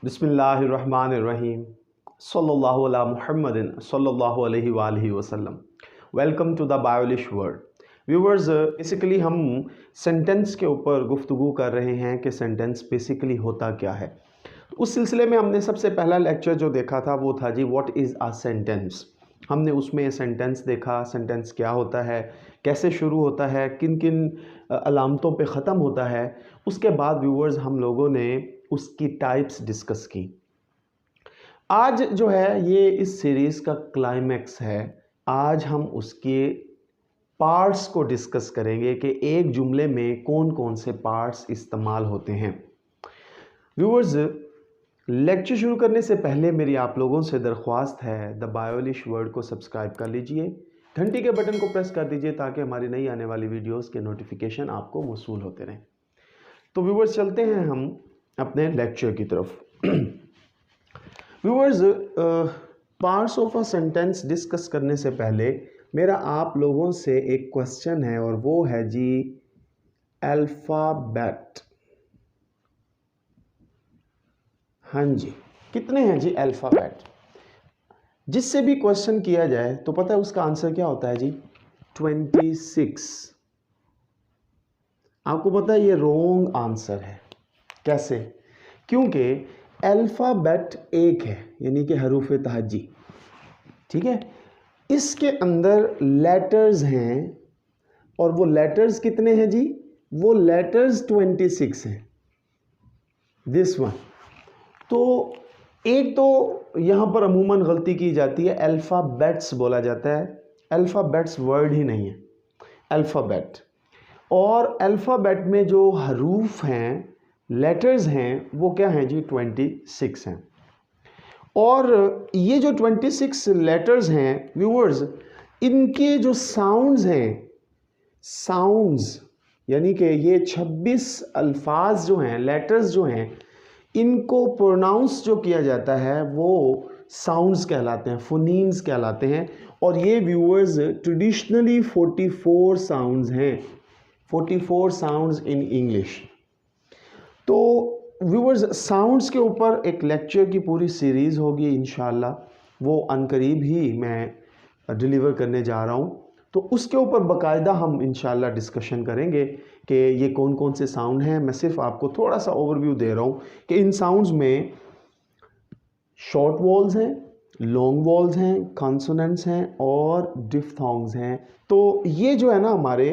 बिस्मिल्लाहिर्रहमानिर्रहीम सल्लल्लाहु अला मुहम्मदिन सल्लल्लाहु अलैहि वालैहि वसल्लम। Welcome to the biolish world viewers. Basically हम सेंटेंस के ऊपर गुफ्तगू कर रहे हैं कि सेंटेंस बेसिकली होता क्या है। उस सिलसिले में हमने सबसे पहला लेक्चर जो देखा था वो था जी व्हाट इज़ अ सेंटेंस। हमने उसमें सेंटेंस देखा, सेंटेंस क्या होता है, कैसे शुरू होता है, किन किन अलामतों पे ख़त्म होता है। उसके बाद व्यूवर्स हम लोगों ने उसकी टाइप्स डिस्कस की। आज जो है ये इस सीरीज़ का क्लाइमैक्स है। आज हम उसके पार्ट्स को डिस्कस करेंगे कि एक जुमले में कौन कौन से पार्ट्स इस्तेमाल होते हैं। व्यूवर्स, लेक्चर शुरू करने से पहले मेरी आप लोगों से दरख्वास्त है, द बायोलिश वर्ल्ड को सब्सक्राइब कर लीजिए, घंटी के बटन को प्रेस कर दीजिए ताकि हमारी नई आने वाली वीडियोस के नोटिफिकेशन आपको मौसूल होते रहें। तो व्यूवर्स चलते हैं हम अपने लेक्चर की तरफ। Viewers, parts of a sentence discuss करने से पहले मेरा आप लोगों से एक क्वेश्चन है और वो है जी अल्फ़ाबेट। हाँ जी, कितने हैं जी अल्फ़ाबेट? जिससे भी क्वेश्चन किया जाए तो पता है उसका आंसर क्या होता है जी? 26। आपको पता है ये रॉन्ग आंसर है। कैसे? क्योंकि अल्फ़ाबेट एक है, यानी कि हरूफ तहज्जी, ठीक है। इसके अंदर लेटर्स हैं और वो लेटर्स कितने हैं जी? वो लेटर्स 26 हैं। This one. तो एक तो यहाँ पर अमूमन गलती की जाती है, अल्फ़ाबेट्स बोला जाता है। अल्फ़ाबेट्स वर्ड ही नहीं है, अल्फ़ाबेट। और अल्फ़ाबेट में जो हरूफ हैं, लेटर्स हैं, वो क्या हैं जी? 26 हैं। और ये जो 26 लेटर्स हैं व्यूअर्स, इनके जो साउंड्स हैं, साउंड्स यानी कि ये 26 अल्फाज जो हैं, लेटर्स जो हैं, इनको प्रोनाउंस जो किया जाता है वो साउंड्स कहलाते हैं, फोनीम्स कहलाते हैं। और ये व्यूअर्स ट्रेडिशनली 44 साउंड्स हैं, 44 साउंड्स इन इंग्लिश। तो व्यूअर्स, साउंड्स के ऊपर एक लेक्चर की पूरी सीरीज़ होगी इंशाल्लाह, वो अनकरीब ही मैं डिलीवर करने जा रहा हूँ। तो उसके ऊपर बाकायदा हम इंशाल्लाह डिस्कशन करेंगे कि ये कौन कौन से साउंड हैं। मैं सिर्फ आपको थोड़ा सा ओवरव्यू दे रहा हूँ कि इन साउंड्स में शॉर्ट वॉल्स हैं, लॉन्ग वॉल्स हैं, कॉन्सोनेंट्स हैं और डिफ्थोंग्स हैं। तो ये जो है ना हमारे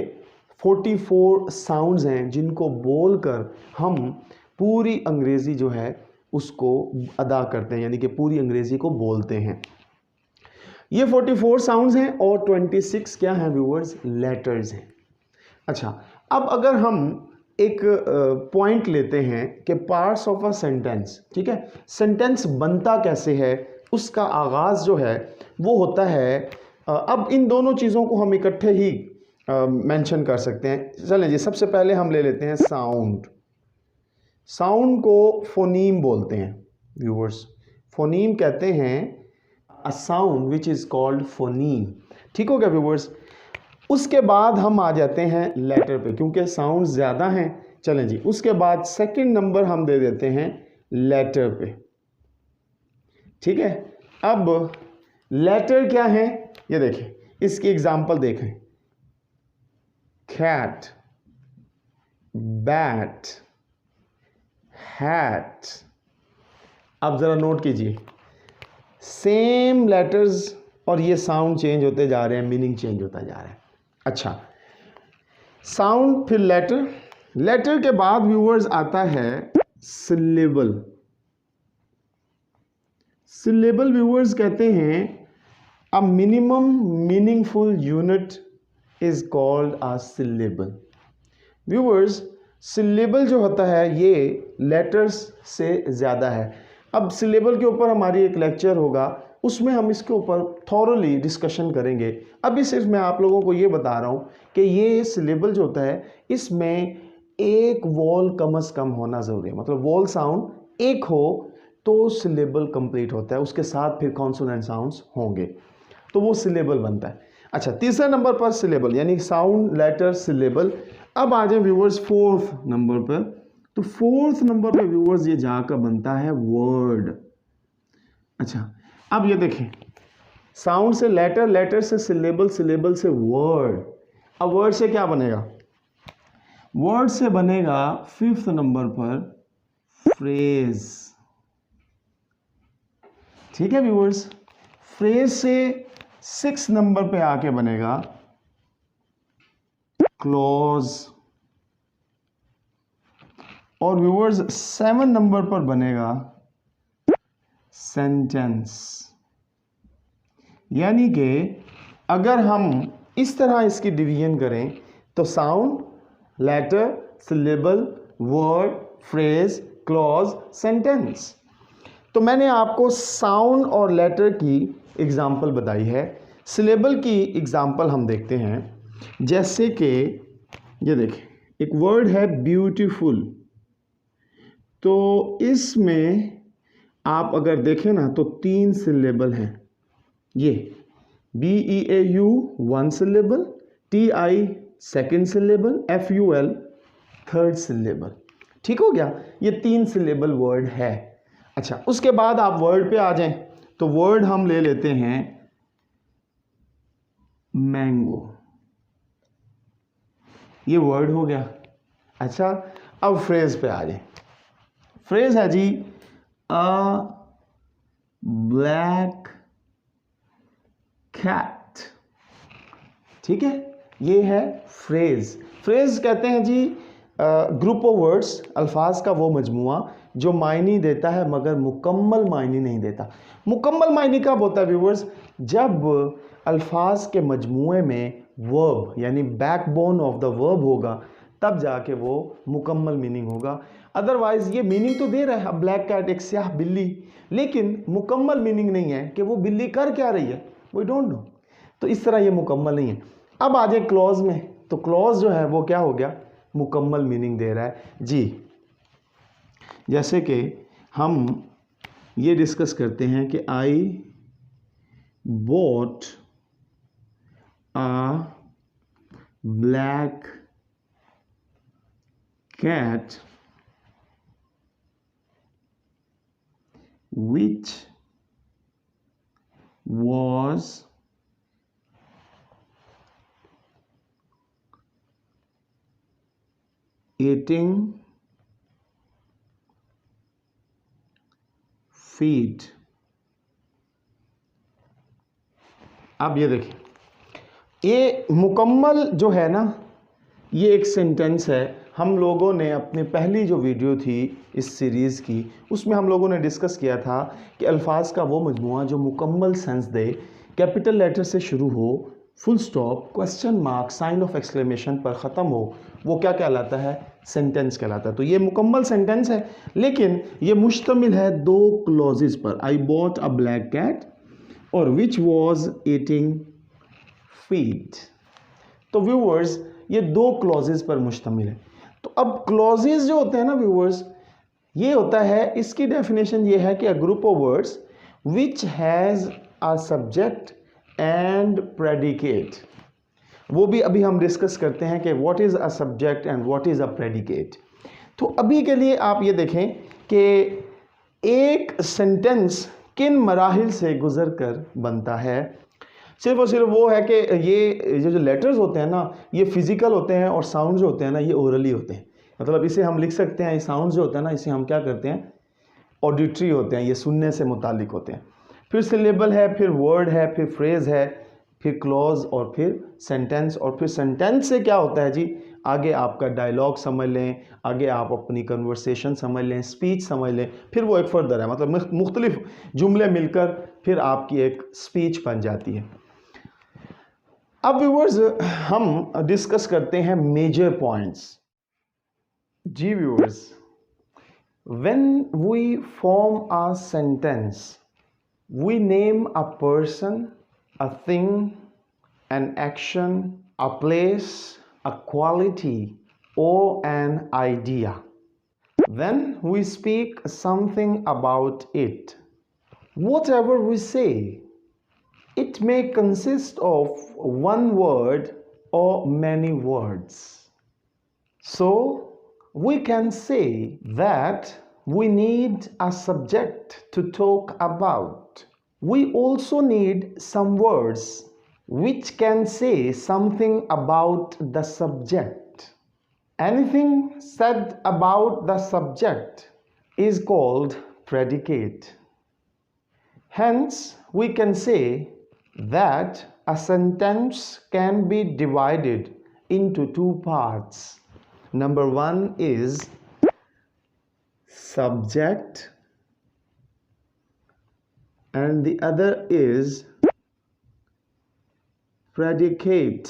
44 साउंड्स हैं जिनको बोलकर हम पूरी अंग्रेज़ी जो है उसको अदा करते हैं, यानी कि पूरी अंग्रेज़ी को बोलते हैं। ये 44 साउंड्स हैं और 26 क्या हैं व्यूअर्स? लेटर्स हैं। अच्छा, अब अगर हम एक पॉइंट लेते हैं कि पार्ट्स ऑफ अ सेंटेंस, ठीक है, सेंटेंस बनता कैसे है, उसका आगाज़ जो है वो होता है। अब इन दोनों चीज़ों को हम इकट्ठे ही मेंशन कर सकते हैं। चलें जी, सबसे पहले हम ले लेते हैं साउंड। साउंड को फोनीम बोलते हैं व्यूअर्स। फोनीम कहते हैं a sound which is called phoneme. ठीक हो गया व्यूअर्स? उसके बाद हम आ जाते हैं लेटर पे, क्योंकि साउंड ज़्यादा हैं। चलें जी, उसके बाद सेकंड नंबर हम दे देते हैं लेटर पे, ठीक है। अब लेटर क्या है ये देखें, इसकी एग्जांपल देखें। Cat, bat, hat. अब ज़रा नोट कीजिए, सेम लेटर्स और ये साउंड चेंज होते जा रहे हैं, मीनिंग चेंज होता जा रहा है। अच्छा, साउंड फिर लेटर, लेटर के बाद व्यूअर्स आता है सिलेबल। सिलेबल व्यूअर्स कहते हैं a minimum meaningful unit is called a syllable. Viewers, syllable जो होता है ये लेटर्स से ज़्यादा है। अब सिलेबल के ऊपर हमारी एक लेक्चर होगा, उसमें हम इसके ऊपर थॉरली डिस्कशन करेंगे। अभी सिर्फ मैं आप लोगों को ये बता रहा हूँ कि ये सिलेबल जो होता है इसमें एक वॉल कम से कम होना ज़रूरी है, मतलब वॉल साउंड एक हो तो सिलेबल कंप्लीट होता है, उसके साथ फिर कॉन्सोनेंट साउंड्स होंगे तो वो सिलेबल बनता है। अच्छा, तीसरे नंबर पर सिलेबल यानी साउंड, लेटर, सिलेबल। अब आ जाए व्यूअर्स फोर्थ नंबर पर, तो फोर्थ नंबर पे व्यूअर्स ये जाकर बनता है वर्ड। अच्छा, अब ये देखें, साउंड से लेटर, लेटर से सिलेबल, सिलेबल से वर्ड। अब वर्ड से क्या बनेगा? वर्ड से बनेगा फिफ्थ नंबर पर फ्रेज। ठीक है व्यूअर्स, फ्रेज से सिक्स नंबर पे आके बनेगा क्लॉज, और व्यूअर्स सेवन नंबर पर बनेगा सेंटेंस। यानी कि अगर हम इस तरह इसकी डिवीजन करें तो sound, letter, syllable, word, phrase, clause, sentence. तो मैंने आपको साउंड और लेटर की एग्जाम्पल बताई है। सिलेबल की एग्जाम्पल हम देखते हैं, जैसे कि ये देखें, एक वर्ड है ब्यूटीफुल। तो इसमें आप अगर देखें ना तो तीन सिलेबल हैं। ये BEAU one syllable, TI second syllable, FUL third syllable. ठीक हो गया, ये तीन सिलेबल वर्ड है। अच्छा, उसके बाद आप वर्ड पे आ जाएं तो वर्ड हम ले लेते हैं मैंगो, ये वर्ड हो गया। अच्छा, अब फ्रेज पे आ जाएं। फ्रेज है जी अ ब्लैक कैट। ठीक है, ये है फ्रेज। फ्रेज कहते हैं जी ग्रुप ऑफ वर्ड्स, अल्फाज का वो मजमुआ जो मायने देता है मगर मुकम्मल मायने नहीं देता। मुकम्मल मायने कब होता है व्यूअर्स? जब अल्फाज के मजमुए में वर्ब यानी बैकबोन ऑफ द वर्ब होगा, तब जाके वो मुकम्मल मीनिंग होगा। अदरवाइज ये मीनिंग तो दे रहा है, ब्लैक कैट एक स्याह बिल्ली, लेकिन मुकम्मल मीनिंग नहीं है कि वो बिल्ली कर क्या रही है, वी डोंट नो। तो इस तरह ये मुकम्मल नहीं है। अब आ जाए क्लॉज में, तो क्लॉज जो है वो क्या हो गया? मुकम्मल मीनिंग दे रहा है जी। जैसे कि हम ये डिस्कस करते हैं कि I bought a black cat which was eating feed। अब ये देखिए, ये मुकम्मल जो है ना, ये एक सेंटेंस है। हम लोगों ने अपनी पहली जो वीडियो थी इस सीरीज़ की, उसमें हम लोगों ने डिस्कस किया था कि अल्फाज का वो मजमुआ जो मुकम्मल सेंस दे, कैपिटल लेटर से शुरू हो, full stop, question mark, sign of exclamation पर ख़त्म हो, वो क्या कहलाता है? सेंटेंस कहलाता है। तो ये मुकम्मल सेंटेंस है, लेकिन ये मुश्तमिल है दो क्लॉजेस पर, I bought a black cat और विच वॉज ईटिंग फीड। तो व्यूअर्स ये दो क्लॉजेस पर मुश्तमिल है। तो अब क्लॉजेस जो होते हैं ना व्यूअर्स, ये होता है, इसकी डेफिनेशन ये है कि a group of words which has a subject and predicate. वो भी अभी हम डिस्कस करते हैं कि what is a subject and what is a predicate. तो अभी के लिए आप ये देखें कि एक सेंटेंस किन मराहिल से गुजर कर बनता है। सिर्फ और सिर्फ वो है कि ये जो लेटर्स होते हैं ना, ये फिजिकल होते हैं, और साउंड जो होते हैं ना, ये ओरली होते हैं। मतलब इसे हम लिख सकते हैं, ये साउंड जो होता है ना, इसे हम क्या करते हैं? ऑडिटरी होते हैं, ये सुनने से मुतालिक होते हैं। फिर सिलेबल है, फिर वर्ड है, फिर फ्रेज है, फिर क्लॉज, और फिर सेंटेंस। और फिर सेंटेंस से क्या होता है जी? आगे आपका डायलॉग समझ लें, आगे आप अपनी कन्वर्सेशन समझ लें, स्पीच समझ लें, फिर वो एक फर्दर है, मतलब मुख्तलिफ जुमले मिलकर फिर आपकी एक स्पीच बन जाती है। अब व्यूअर्स हम डिस्कस करते हैं मेजर पॉइंट्स। जी viewers, when we form a sentence, we name a person, a thing, an action, a place, a quality or an idea. When we speak something about it, whatever we say, it may consist of one word or many words. So, we can say that we need a subject to talk about. We also need some words which can say something about the subject. Anything said about the subject is called predicate. Hence, we can say that a sentence can be divided into two parts. Number one is subject and the other is predicate.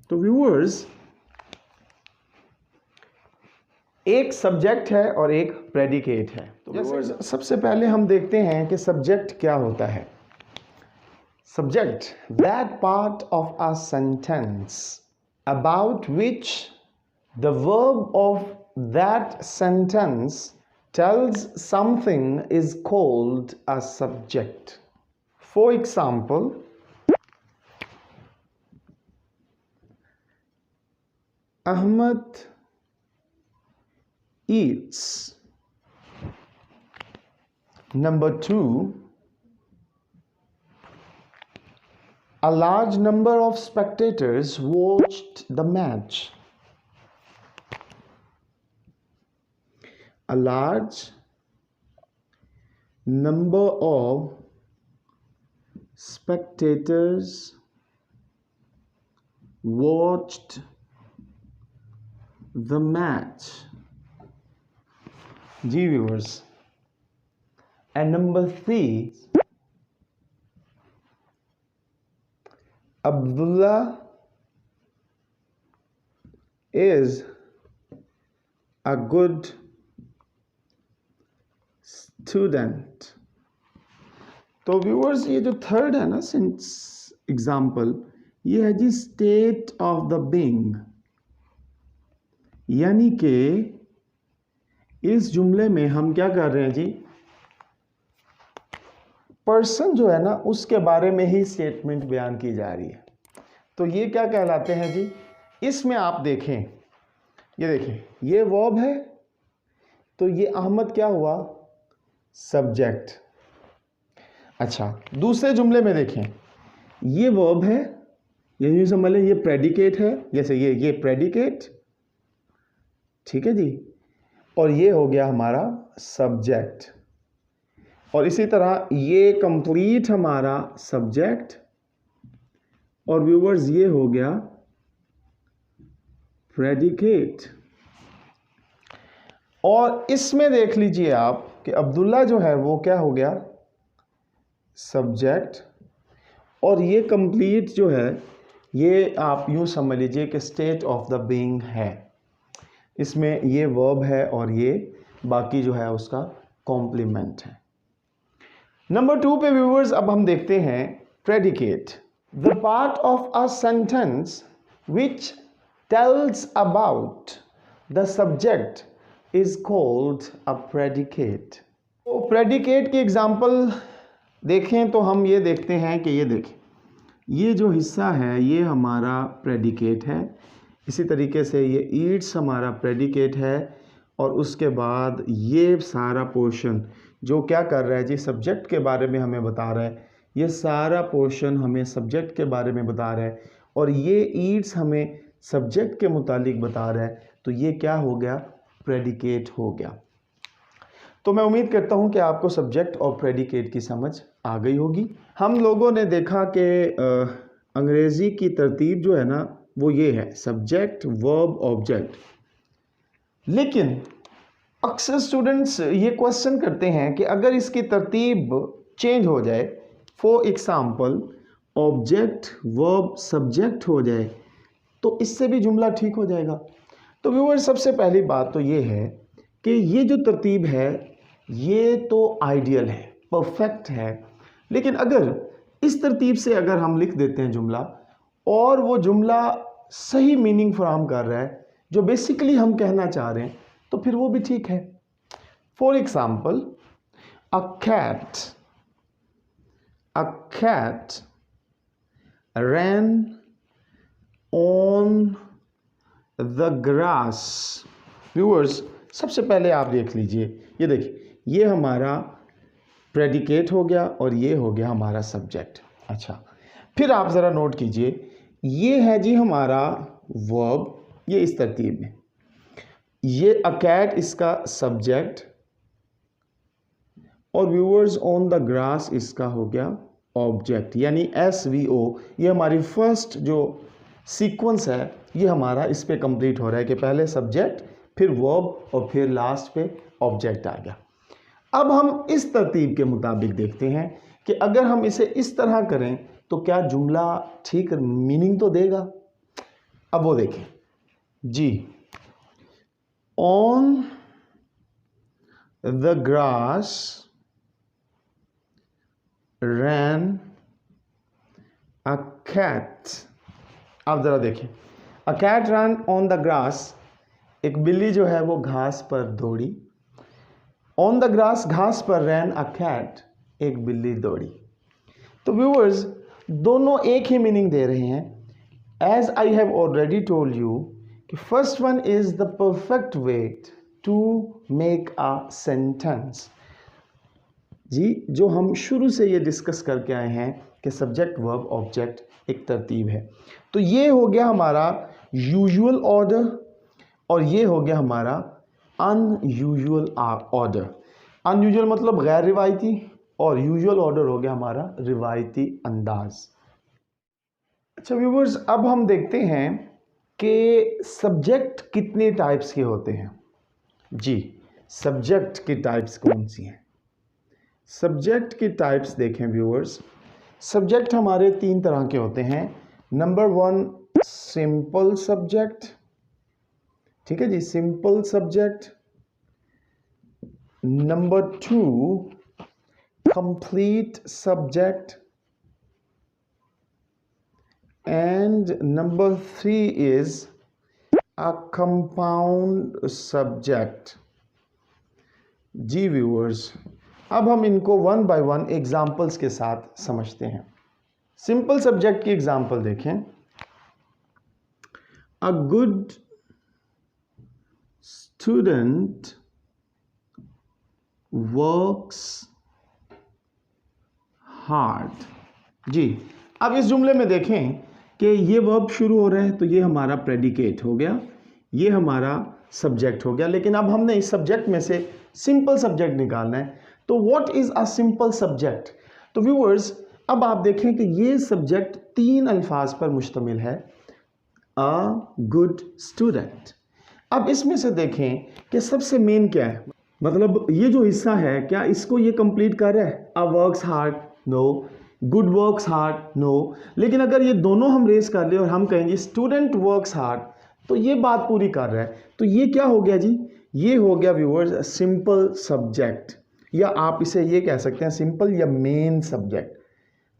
तो viewers, एक subject है और एक predicate है। तो जैसे सबसे पहले हम देखते हैं कि सब्जेक्ट क्या होता है। Subject, that part of a sentence about which the verb of that sentence tells something is called a subject. For example, Ahmad eats. Number two, a large number of spectators watched the match. A large number of spectators watched the match. जी viewers. And number three, Abdullah is a good student. तो viewers, ये जो third है ना example, ये है जी state of the being, यानी कि इस जुमले में हम क्या कर रहे हैं जी, पर्सन जो है ना उसके बारे में ही स्टेटमेंट बयान की जा रही है। तो ये क्या कहलाते हैं जी, इसमें आप देखें, ये देखें, ये वर्ब है, तो ये अहमद क्या हुआ, सब्जेक्ट। अच्छा, दूसरे जुमले में देखें, ये वर्ब है, ये समझ लें ये प्रेडिकेट है, जैसे ये प्रेडिकेट, ठीक है जी, और ये हो गया हमारा सब्जेक्ट। और इसी तरह ये कंप्लीट हमारा सब्जेक्ट, और व्यूवर्स ये हो गया प्रेडिकेट। और इसमें देख लीजिए आप कि अब्दुल्ला जो है वो क्या हो गया, सब्जेक्ट, और ये कंप्लीट जो है ये आप यूँ समझ लीजिए कि स्टेट ऑफ द बीइंग है। इसमें ये वर्ब है और ये बाकी जो है उसका कॉम्प्लीमेंट है। नंबर 2 पे व्यूअर्स अब हम देखते हैं predicate, the part of a sentence which tells about the subject is called a predicate. तो predicate की एग्जाम्पल देखें तो हम ये देखते हैं कि ये देखें, ये जो हिस्सा है ये हमारा predicate है, इसी तरीके से ये eats हमारा predicate है, और उसके बाद ये सारा पोर्शन जो क्या कर रहा है जी, सब्जेक्ट के बारे में हमें बता रहा है, ये सारा पोर्शन हमें सब्जेक्ट के बारे में बता रहा है, और ये eats हमें सब्जेक्ट के मुतालिक बता रहा है। तो ये क्या हो गया, प्रेडिकेट हो गया। तो मैं उम्मीद करता हूं कि आपको सब्जेक्ट और प्रेडिकेट की समझ आ गई होगी। हम लोगों ने देखा कि अंग्रेज़ी की तरतीब जो है ना वो ये है, सब्जेक्ट, वर्ब, ऑब्जेक्ट। लेकिन अक्सर स्टूडेंट्स ये क्वेश्चन करते हैं कि अगर इसकी तरतीब चेंज हो जाए, for example object, verb, subject हो जाए, तो इससे भी जुमला ठीक हो जाएगा। तो व्यूअर, सबसे पहली बात तो ये है कि ये जो तरतीब है ये तो आइडियल है, परफेक्ट है, लेकिन अगर इस तरतीब से अगर हम लिख देते हैं जुमला और वो जुमला सही मीनिंग फराहम कर रहा है जो बेसिकली हम कहना चाह रहे हैं, तो फिर वो भी ठीक है। For example, a cat ran on the grass। Viewers सबसे पहले आप देख लीजिए, ये देखिए ये हमारा प्रेडिकेट हो गया और ये हो गया हमारा सब्जेक्ट। अच्छा, फिर आप ज़रा नोट कीजिए, ये है जी हमारा वर्ब, ये इस तरतीब में, ये अ कैट इसका सब्जेक्ट और व्यूअर्स ऑन द ग्रास इसका हो गया ऑब्जेक्ट, यानी SVO। ये हमारी फर्स्ट जो सीक्वेंस है ये हमारा इस पे कंप्लीट हो रहा है कि पहले सब्जेक्ट, फिर वर्ब और फिर लास्ट पे ऑब्जेक्ट आ गया। अब हम इस तरतीब के मुताबिक देखते हैं कि अगर हम इसे इस तरह करें तो क्या जुमला ठीक मीनिंग तो देगा। अब वो देखें जी, on the grass ran a cat। आप ज़रा देखें, a cat ran on the grass, एक बिल्ली जो है वो घास पर दौड़ी। on the grass घास पर ran a cat, एक बिल्ली दौड़ी। तो व्यूअर्स दोनों एक ही मीनिंग दे रहे हैं। As I have already told you कि first one is the perfect way to make a sentence. जी, जो हम शुरू से ये डिस्कस करके आए हैं कि सब्जेक्ट वर्ब ऑब्जेक्ट एक तरतीब है। तो ये हो गया हमारा यूजुअल ऑर्डर और ये हो गया हमारा अनयूजुअल ऑर्डर। अनयूजुअल मतलब गैर रिवायती और यूजुअल ऑर्डर हो गया हमारा रिवायती अंदाज। अच्छा व्यूअर्स, अब हम देखते हैं कि सब्जेक्ट कितने टाइप्स के होते हैं। जी, सब्जेक्ट की टाइप्स कौन सी हैं? सब्जेक्ट की टाइप्स देखें व्यूअर्स, सब्जेक्ट हमारे 3 तरह के होते हैं। नंबर 1 सिंपल सब्जेक्ट, ठीक है जी, simple subject. Number 2 complete subject and number 3 is a compound subject. जी व्यूअर्स, अब हम इनको 1 बाय 1 एग्जाम्पल्स के साथ समझते हैं। सिंपल सब्जेक्ट की एग्जाम्पल देखें। A good student works hard. जी, अब इस जुमले में देखें कि ये वर्ब शुरू हो रहा है तो ये हमारा प्रेडिकेट हो गया, ये हमारा सब्जेक्ट हो गया। लेकिन अब हमने इस सब्जेक्ट में से सिंपल सब्जेक्ट निकालना है। तो what is a simple subject? तो व्यूअर्स अब आप देखें कि ये सब्जेक्ट 3 अल्फाज पर मुश्तमिल है, अ गुड स्टूडेंट। अब इसमें से देखें कि सबसे मेन क्या है, मतलब ये जो हिस्सा है क्या इसको ये कंप्लीट कर रहा है? A works hard, no. Good works hard, no. लेकिन अगर ये दोनों हम रेस कर ले और हम कहेंगे स्टूडेंट वर्क्स हार्ड, तो ये बात पूरी कर रहा है। तो ये क्या हो गया जी? ये हो गया व्यूअर्स सिंपल सब्जेक्ट, या आप इसे ये कह सकते हैं सिंपल या मेन सब्जेक्ट।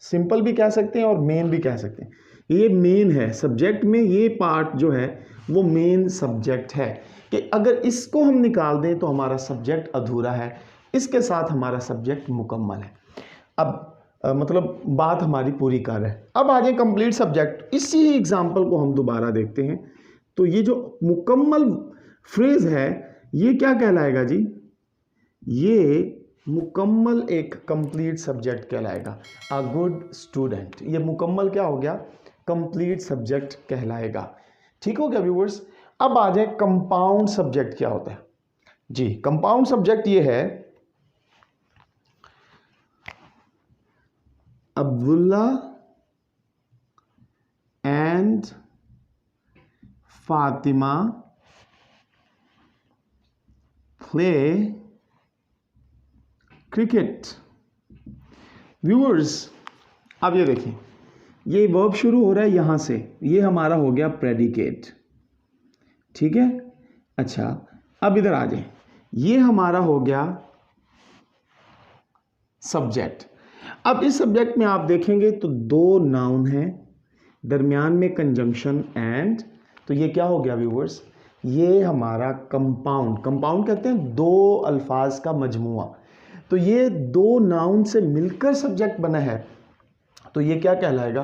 सिंपल भी कह सकते हैं और मेन भी कह सकते हैं। ये मेन है सब्जेक्ट में, ये पार्ट जो है वो मेन सब्जेक्ट है कि अगर इसको हम निकाल दें तो हमारा सब्जेक्ट अधूरा है, इसके साथ हमारा सब्जेक्ट मुकम्मल है। अब मतलब बात हमारी पूरी कर रहा है। अब आ जाए कंप्लीट सब्जेक्ट। इसी ही एग्जाम्पल को हम दोबारा देखते हैं। तो ये जो मुकम्मल फ्रेज है ये क्या कहलाएगा जी? ये मुकम्मल एक कंप्लीट सब्जेक्ट कहलाएगा। अ गुड स्टूडेंट, ये मुकम्मल क्या हो गया? कंप्लीट सब्जेक्ट कहलाएगा। ठीक हो गया व्यूअर्स? अब आ जाए कंपाउंड सब्जेक्ट क्या होता है। जी, कंपाउंड सब्जेक्ट ये है Abdullah and Fatima play cricket. Viewers अब ये देखिए, ये वर्ब शुरू हो रहा है यहां से, ये हमारा हो गया प्रेडिकेट, ठीक है। अच्छा, अब इधर आ जाए, ये हमारा हो गया सब्जेक्ट। अब इस सब्जेक्ट में आप देखेंगे तो 2 नाउन हैं, दरमियान में कंजंक्शन एंड, तो ये क्या हो गया व्यूअर्स? ये हमारा कंपाउंड, कंपाउंड कहते हैं 2 अल्फाज का मजमुआ। तो ये 2 नाउन से मिलकर सब्जेक्ट बना है, तो ये क्या कहलाएगा?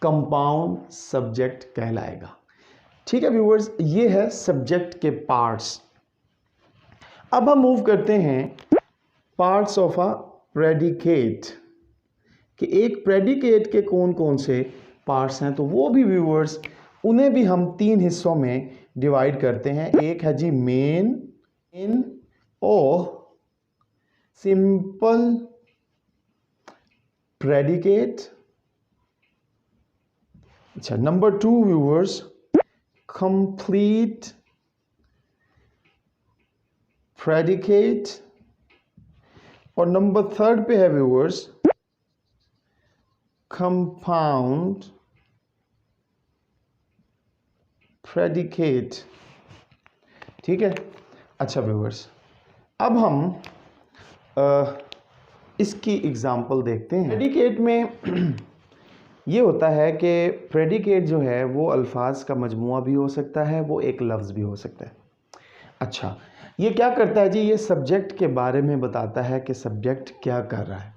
कंपाउंड सब्जेक्ट कहलाएगा। ठीक है व्यूअर्स, ये है सब्जेक्ट के पार्ट्स। अब हम मूव करते हैं पार्ट्स ऑफ अ प्रेडिकेट, कि एक प्रेडिकेट के कौन कौन से पार्ट्स हैं। तो वो भी व्यूअर्स, उन्हें भी हम 3 हिस्सों में डिवाइड करते हैं। एक है जी मेन और सिंपल प्रेडिकेट। अच्छा, नंबर 2 व्यूअर्स, कंप्लीट प्रेडिकेट, और नंबर 3 पे है व्यूअर्स कंपाउंड प्रेडिकेट। ठीक है। अच्छा व्यूअर्स, अब हम इसकी एग्जांपल देखते हैं। प्रेडिकेट में ये होता है कि प्रेडिकेट जो है वो अल्फाज का मजमुआ भी हो सकता है, वो एक लफ्ज़ भी हो सकता है। अच्छा, ये क्या करता है जी, ये सब्जेक्ट के बारे में बताता है कि सब्जेक्ट क्या कर रहा है।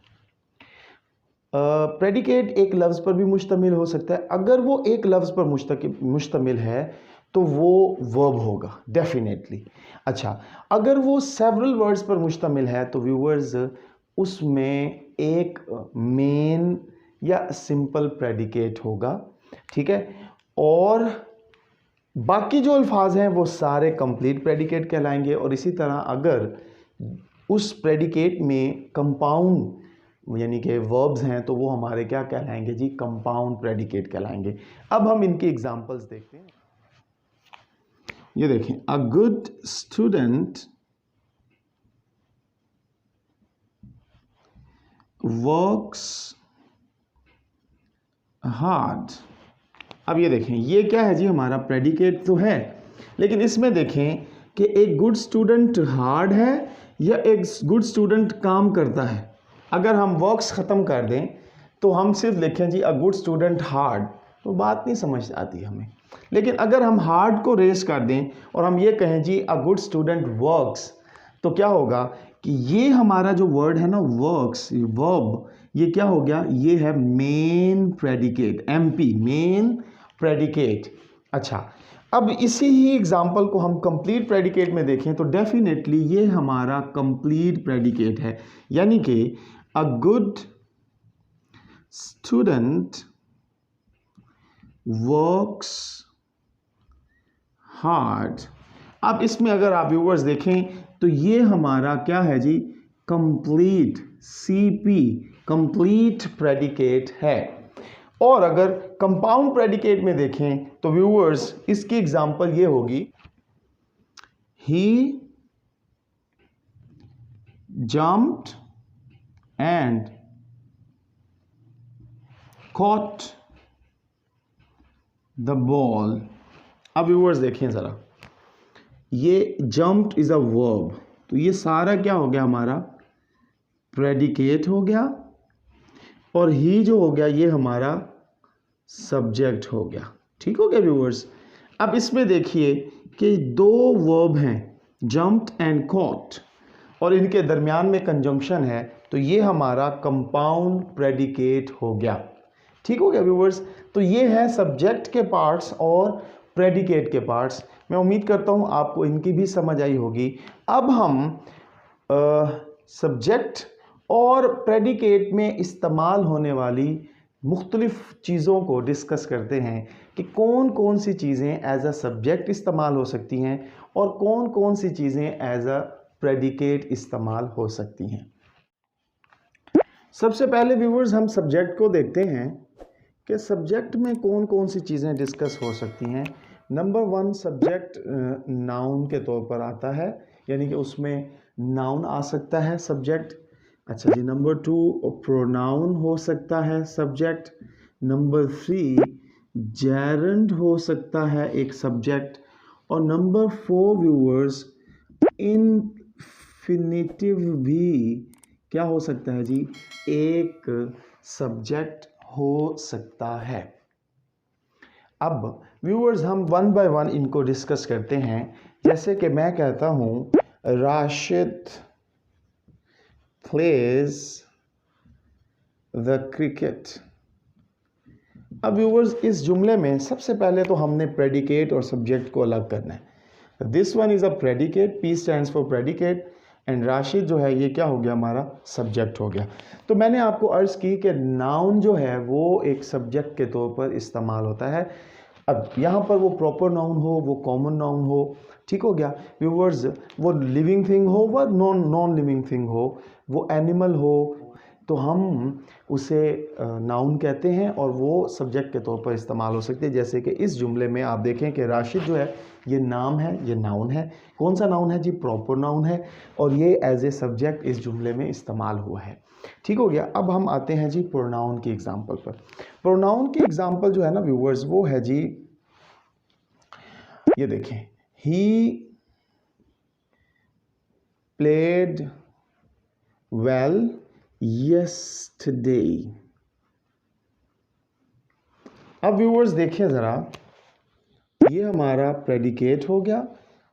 प्रेडिकेट एक लफ्ज़ पर भी मुश्तमिल हो सकता है। अगर वो एक लफ्ज़ पर मुश्तमिल है तो वो वर्ब होगा डेफिनेटली। अच्छा, अगर वो सेवरल वर्ड्स पर मुश्तमिल है तो व्यूअर्स उसमें एक मेन या सिंपल प्रेडिकेट होगा। ठीक है। और बाकी जो अल्फाज हैं वो सारे कंप्लीट प्रेडिकेट कहलाएंगे। और इसी तरह अगर उस प्रेडिकेट में कंपाउंड यानी कि वर्ब्स हैं तो वो हमारे क्या कहलाएंगे जी, कंपाउंड प्रेडिकेट कहलाएंगे। अब हम इनकी एग्जांपल्स देखते हैं। ये देखें, a good student works hard. अब ये देखें, ये क्या है जी, हमारा प्रेडिकेट तो है, लेकिन इसमें देखें कि एक गुड स्टूडेंट हार्ड है या एक गुड स्टूडेंट काम करता है। अगर हम वर्क्स ख़त्म कर दें तो हम सिर्फ लिखें जी अ गुड स्टूडेंट हार्ड, तो बात नहीं समझ आती हमें। लेकिन अगर हम हार्ड को रेस कर दें और हम ये कहें जी अ गुड स्टूडेंट वर्क्स, तो क्या होगा कि ये हमारा जो वर्ड है ना वर्क्स, वर्ब, ये क्या हो गया, ये है main predicate, MP, main predicate. अच्छा, अब इसी ही एग्जाम्पल को हम कंप्लीट प्रेडिकेट में देखें तो डेफिनेटली ये हमारा कंप्लीट प्रेडिकेट है, यानी कि अ गुड स्टूडेंट वर्क्स हार्ड। अब इसमें अगर आप व्यूअर्स देखें तो ये हमारा क्या है जी, कंप्लीट, CP, कंप्लीट प्रेडिकेट है। और अगर कंपाउंड प्रेडिकेट में देखें तो व्यूअर्स इसकी एग्जांपल ये होगी, ही jumped and caught the ball। अब व्यूअर्स देखें ज़रा, ये jumped इज़ अ वर्ब, तो ये सारा क्या हो गया, हमारा प्रेडिकेट हो गया, और ही जो हो गया ये हमारा सब्जेक्ट हो गया। ठीक हो गया व्यूअर्स। अब इसमें देखिए कि 2 वर्ब हैं, jumped and caught, और इनके दरमियान में कंजंक्शन है, तो ये हमारा कंपाउंड प्रेडिकेट हो गया। ठीक हो गया व्यूअर्स। तो ये है सब्जेक्ट के पार्ट्स और प्रेडिकेट के पार्ट्स। मैं उम्मीद करता हूँ आपको इनकी भी समझ आई होगी। अब हम सब्जेक्ट और प्रेडिकेट में इस्तेमाल होने वाली मुख्तलिफ चीज़ों को डिस्कस करते हैं कि कौन कौन सी चीज़ें एज अ सब्जेक्ट इस्तेमाल हो सकती हैं और कौन कौन सी चीज़ें एज अ प्रेडिकेट इस्तेमाल हो सकती हैं। सबसे पहले व्यूअर्स हम सब्जेक्ट को देखते हैं कि सब्जेक्ट में कौन कौन सी चीज़ें डिस्कस हो सकती हैं। नंबर 1 सब्जेक्ट नाउन के तौर पर आता है, यानी कि उसमें नाउन आ सकता है सब्जेक्ट। अच्छा जी, नंबर 2 प्रोनाउन हो सकता है सब्जेक्ट। नंबर 3 जेरेंड हो सकता है एक सब्जेक्ट। और नंबर 4 व्यूअर्स इनफिनिटिव भी क्या हो सकता है जी, एक सब्जेक्ट हो सकता है। अब व्यूअर्स हम 1 बाय 1 इनको डिस्कस करते हैं। जैसे कि मैं कहता हूँ राशिद प्लेज द क्रिकेट। अब व्यूअर्स इस जुमले में सबसे पहले तो हमने प्रेडिकेट और सब्जेक्ट को अलग करना है। This one is a predicate, P stands for predicate, and Rashid जो है ये क्या हो गया, हमारा सब्जेक्ट हो गया। तो मैंने आपको अर्ज़ की कि नाउन जो है वो एक सब्जेक्ट के तौर पर इस्तेमाल होता है। अब यहाँ पर वो प्रॉपर नाउन हो, वो कॉमन नाउन हो, ठीक हो गया व्यूअर्स, वो लिविंग थिंग हो, वो नॉन लिविंग थिंग हो, वो एनिमल हो, तो हम उसे नाउन कहते हैं और वो सब्जेक्ट के तौर पर इस्तेमाल हो सकते हैं। जैसे कि इस जुमले में आप देखें कि राशिद जो है ये नाम है, ये नाउन है। कौन सा नाउन है जी? प्रॉपर नाउन है, और ये एज ए सब्जेक्ट इस जुमले में इस्तेमाल हुआ है। ठीक हो गया। अब हम आते हैं जी प्रोनाउन की एग्जांपल पर। प्रोनाउन की एग्जांपल जो है ना व्यूअर्स, वो है जी, ये देखें, ही प्लेड वेल yesterday। अब व्यूअर्स देखिए ज़रा, ये हमारा प्रेडिकेट हो गया,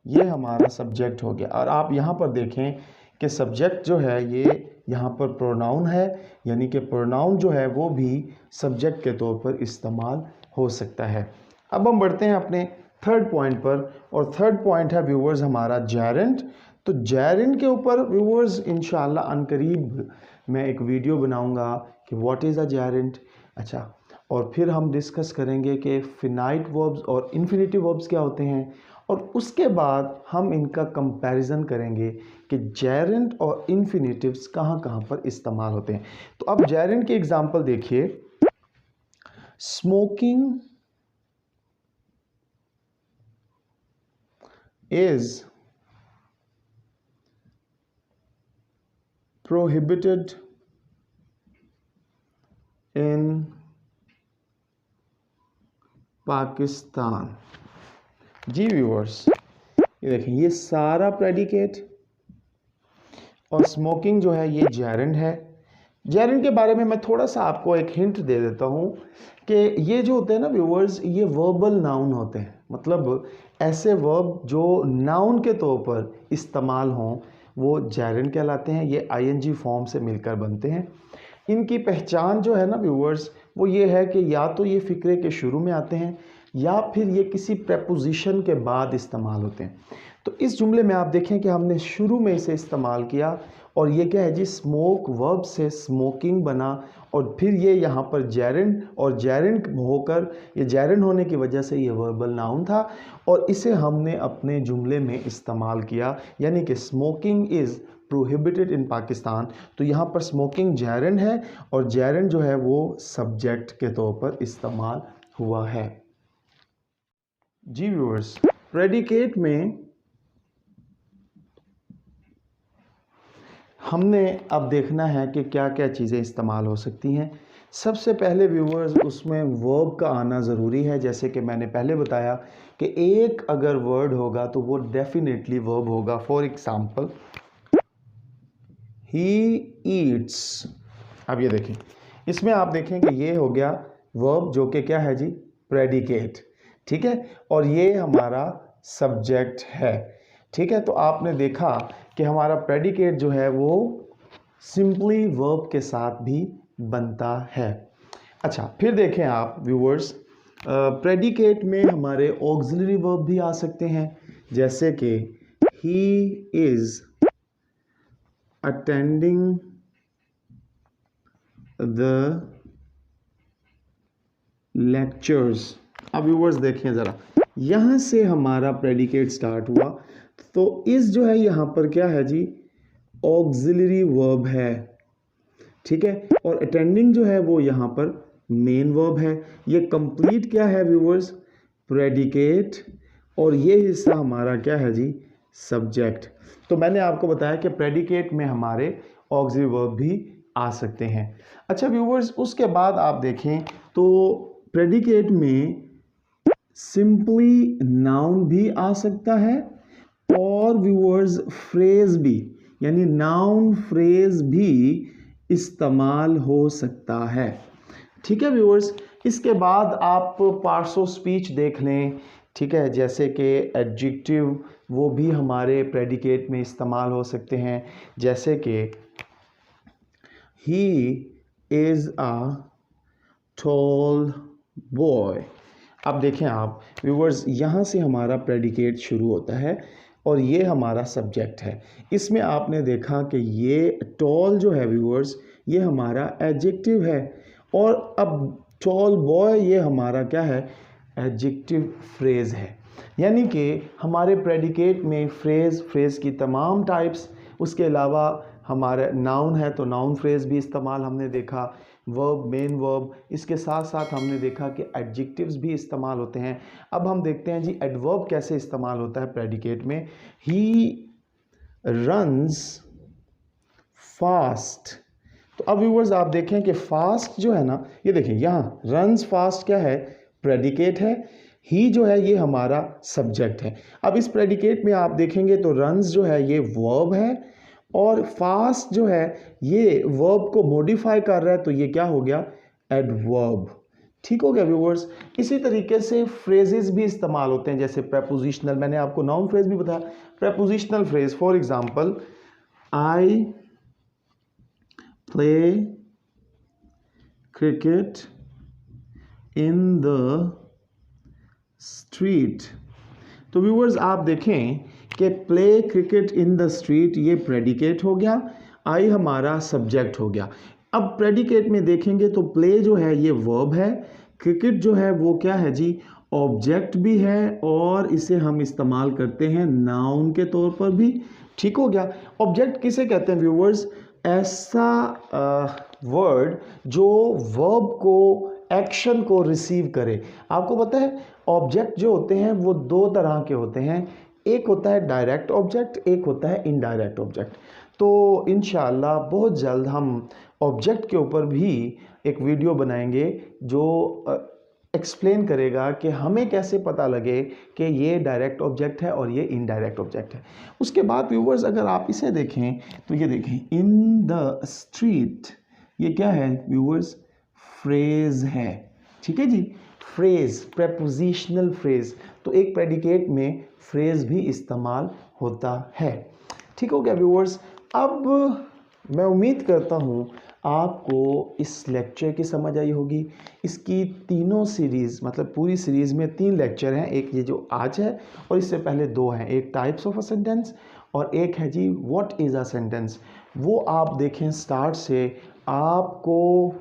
ये हमारा सब्जेक्ट हो गया, और आप यहाँ पर देखें कि सब्जेक्ट जो है ये यहाँ पर प्रोनाउन है, यानी कि प्रोनाउन जो है वो भी सब्जेक्ट के तौर पर इस्तेमाल हो सकता है। अब हम बढ़ते हैं अपने थर्ड पॉइंट पर, और थर्ड पॉइंट है व्यूअर्स हमारा जेरेंट। तो जेरेंट के ऊपर व्यूअर्स इंशाल्लाह अनकरीब मैं एक वीडियो बनाऊंगा कि व्हाट इज़ अ जेरेंट। अच्छा, और फिर हम डिस्कस करेंगे कि फिनाइट वर्ब्स और इन्फिनिटिव वर्ब्स क्या होते हैं, और उसके बाद हम इनका कंपैरिजन करेंगे कि जेरेंट और इन्फिनिटिव्स कहाँ कहाँ पर इस्तेमाल होते हैं। तो अब जेरेंट की एग्जांपल देखिए, smoking is prohibited in Pakistan. जी व्यूअर्स, ये देखें, ये सारा प्रेडिकेट और स्मोकिंग जो है ये जेरेंट है। जेरेंट के बारे में मैं थोड़ा सा आपको एक हिंट दे देता हूँ कि ये जो होते हैं ना व्यूअर्स, ये वर्बल नाउन होते हैं, मतलब ऐसे वर्ब जो नाउन के तौर पर इस्तेमाल हों वो जेरेंट कहलाते हैं। ये आईएनजी फॉर्म से मिलकर बनते हैं। इनकी पहचान जो है ना व्यूअर्स, वो ये है कि या तो ये फ़िक्रे के शुरू में आते हैं या फिर ये किसी प्रेपोजिशन के बाद इस्तेमाल होते हैं। तो इस जुमले में आप देखें कि हमने शुरू में इसे इस्तेमाल किया, और ये क्या है जी, स्मोक वर्ब से स्मोकिंग बना, और फिर ये यहाँ पर जेरेंट, और जेरेंट होकर, ये जेरेंट होने की वजह से ये वर्बल नाउन था, और इसे हमने अपने जुमले में इस्तेमाल किया, यानी कि स्मोकिंग इज़ प्रोहिबिटेड इन पाकिस्तान। तो यहाँ पर स्मोकिंग जेरेंट है, और जेरेंट जो है वो सब्जेक्ट के तौर पर इस्तेमाल हुआ है। जी व्यूअर्स, प्रेडिकेट में हमने अब देखना है कि क्या क्या चीज़ें इस्तेमाल हो सकती हैं। सबसे पहले व्यूअर्स, उसमें वर्ब का आना ज़रूरी है। जैसे कि मैंने पहले बताया कि एक अगर वर्ड होगा तो वो डेफिनेटली वर्ब होगा। For example, he eats. अब ये देखें, इसमें आप देखें कि ये हो गया वर्ब जो कि क्या है जी, प्रेडिकेट, ठीक है, और ये हमारा सब्जेक्ट है, ठीक है। तो आपने देखा कि हमारा प्रेडिकेट जो है वो सिंपली वर्ब के साथ भी बनता है। अच्छा, फिर देखें आप व्यूअर्स, प्रेडिकेट में हमारे ऑक्सिलरी वर्ब भी आ सकते हैं, जैसे कि he is attending the lectures। अब व्यूअर्स देखें ज़रा, यहाँ से हमारा प्रेडिकेट स्टार्ट हुआ, तो इस जो है यहाँ पर क्या है जी, ऑक्सिलरी वर्ब है, ठीक है, और अटेंडिंग जो है वो यहाँ पर मेन वर्ब है। ये कंप्लीट क्या है व्यूअर्स, प्रेडिकेट, और ये हिस्सा हमारा क्या है जी, सब्जेक्ट। तो मैंने आपको बताया कि प्रेडिकेट में हमारे ऑक्सिलरी वर्ब भी आ सकते हैं। अच्छा व्यूअर्स, उसके बाद आप देखें तो प्रेडिकेट में सिंपली नाउन भी आ सकता है, और व्यूअर्स फ्रेज भी, यानी नाउन फ्रेज भी इस्तेमाल हो सकता है, ठीक है व्यूअर्स। इसके बाद आप पार्ट्स ऑफ स्पीच देख लें, ठीक है, जैसे कि एडजेक्टिव, वो भी हमारे प्रेडिकेट में इस्तेमाल हो सकते हैं, जैसे कि he is a tall boy. अब देखें आप व्यूवर्स, यहाँ से हमारा प्रेडिकेट शुरू होता है और ये हमारा सब्जेक्ट है। इसमें आपने देखा कि ये टॉल जो है व्यूवर्स, ये हमारा एडजेक्टिव है, और अब टॉल बॉय ये हमारा क्या है, एडजेक्टिव फ्रेज़ है। यानी कि हमारे प्रेडिकेट में फ्रेज़ की तमाम टाइप्स, उसके अलावा हमारा नाउन है तो नाउन फ्रेज़ भी इस्तेमाल हमने देखा, वर्ब, मेन वर्ब, इसके साथ साथ हमने देखा कि एडजेक्टिव्स भी इस्तेमाल होते हैं। अब हम देखते हैं जी एडवर्ब कैसे इस्तेमाल होता है प्रेडिकेट में। He runs fast. तो अब व्यूअर्स आप देखें कि फास्ट जो है ना, ये देखें यहाँ रन्स फास्ट क्या है, प्रेडिकेट है। ही जो है ये हमारा सब्जेक्ट है। अब इस प्रेडिकेट में आप देखेंगे तो रन्स जो है ये वर्ब है, और फास्ट जो है ये वर्ब को मॉडिफाई कर रहा है, तो ये क्या हो गया, एडवर्ब। ठीक हो गया व्यूअर्स। इसी तरीके से फ्रेजेस भी इस्तेमाल होते हैं, जैसे प्रेपोजिशनल, मैंने आपको नाउन फ्रेज भी बताया, prepositional phrase, for example I play cricket in the street. तो व्यूअर्स आप देखें कि play cricket in the street ये प्रेडिकेट हो गया, आई हमारा सब्जेक्ट हो गया। अब प्रेडिकेट में देखेंगे तो प्ले जो है ये वर्ब है, क्रिकेट जो है वो क्या है जी, ऑब्जेक्ट भी है, और इसे हम इस्तेमाल करते हैं नाउन के तौर पर भी। ठीक हो गया। ऑब्जेक्ट किसे कहते हैं व्यूअर्स, ऐसा वर्ड जो वर्ब को, एक्शन को रिसीव करे। आपको पता है ऑब्जेक्ट जो होते हैं वो दो तरह के होते हैं, एक होता है डायरेक्ट ऑब्जेक्ट, एक होता है इनडायरेक्ट ऑब्जेक्ट। तो इंशाअल्लाह बहुत जल्द हम ऑब्जेक्ट के ऊपर भी एक वीडियो बनाएंगे जो एक्सप्लेन करेगा कि हमें कैसे पता लगे कि ये डायरेक्ट ऑब्जेक्ट है और ये इनडायरेक्ट ऑब्जेक्ट है। उसके बाद व्यूवर्स अगर आप इसे देखें तो ये देखें इन द स्ट्रीट, ये क्या है व्यूवर्स, फ्रेज है। ठीक है जी, फ्रेज, प्रेपोजिशनल फ्रेज। तो एक प्रेडिकेट में फ्रेज भी इस्तेमाल होता है। ठीक हो गया व्यूअर्स। अब मैं उम्मीद करता हूँ आपको इस लेक्चर की समझ आई होगी। इसकी तीनों सीरीज़, मतलब पूरी सीरीज़ में 3 लेक्चर हैं, एक ये जो आज है और इससे पहले 2 हैं, एक टाइप्स ऑफ अ सेंटेंस और एक है जी व्हाट इज़ अ सेंटेंस। वो आप देखें स्टार्ट से, आपको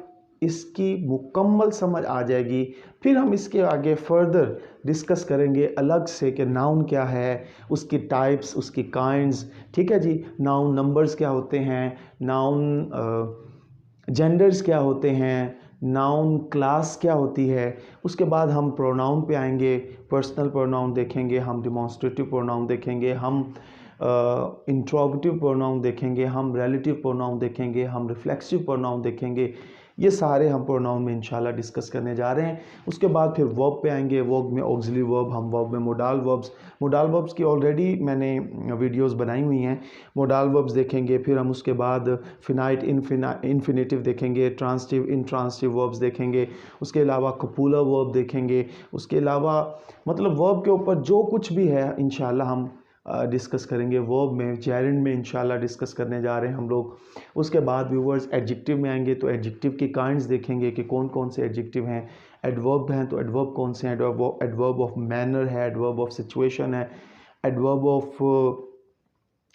इसकी मुकम्मल समझ आ जाएगी। फिर हम इसके आगे फर्दर डिस्कस करेंगे अलग से कि नाउन क्या है, उसकी टाइप्स, उसकी काइंड्स। ठीक है जी, नाउन नंबर्स क्या होते हैं, नाउन जेंडर्स क्या होते हैं, नाउन क्लास क्या होती है। उसके बाद हम प्रोनाउन पे आएंगे, पर्सनल प्रोनाउन देखेंगे, हम डिमॉन्स्ट्रेटिव प्रोनाउन देखेंगे, हम इंट्रोगेटिव प्रोनाउन देखेंगे, हम रिलेटिव प्रोनाउन देखेंगे, हम रिफ्लेक्सिव प्रोनाउन देखेंगे। ये सारे हम प्रोनाउन में इंशाल्लाह डिस्कस करने जा रहे हैं। उसके बाद फिर वर्ब पे आएंगे, वर्ब में ऑक्सिलरी वर्ब, हम वर्ब में मोडाल वर्ब्स की ऑलरेडी मैंने वीडियोस बनाई हुई हैं। मोडाल वर्ब्स देखेंगे, फिर हम उसके बाद फिनाइट इन्फिनेटिव देखेंगे, ट्रांसिटिव इंट्रांसिटिव वर्ब्स देखेंगे, उसके अलावा कपूला वर्ब देखेंगे। उसके अलावा मतलब वर्ब के ऊपर जो कुछ भी है इंशाल्लाह हम डिस्कस करेंगे। वर्ब में, जेरेंड में इंशाल्लाह डिस्कस करने जा रहे हैं हम लोग। उसके बाद व्यूवर्स एडजेक्टिव में आएंगे तो एडजेक्टिव की काइंड्स देखेंगे कि कौन कौन से एडजेक्टिव हैं। एडवर्ब हैं तो एडवर्ब कौन से हैं, एडवर्ब ऑफ मैनर है, एडवर्ब ऑफ सिचुएशन है, एडवर्ब ऑफ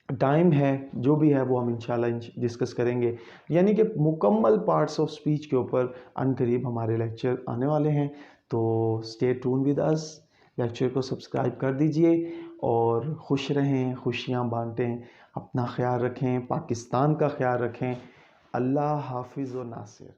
टाइम है, जो भी है वो हम इंशाल्लाह डिस्कस करेंगे। यानी कि मुकम्मल पार्ट्स ऑफ स्पीच के ऊपर अनकरीब हमारे लेक्चर आने वाले हैं। तो stay tune with us, lecture को सब्सक्राइब कर दीजिए और खुश रहें, खुशियाँ बांटें, अपना ख्याल रखें, पाकिस्तान का ख्याल रखें। अल्लाह हाफिज़ व नासिर।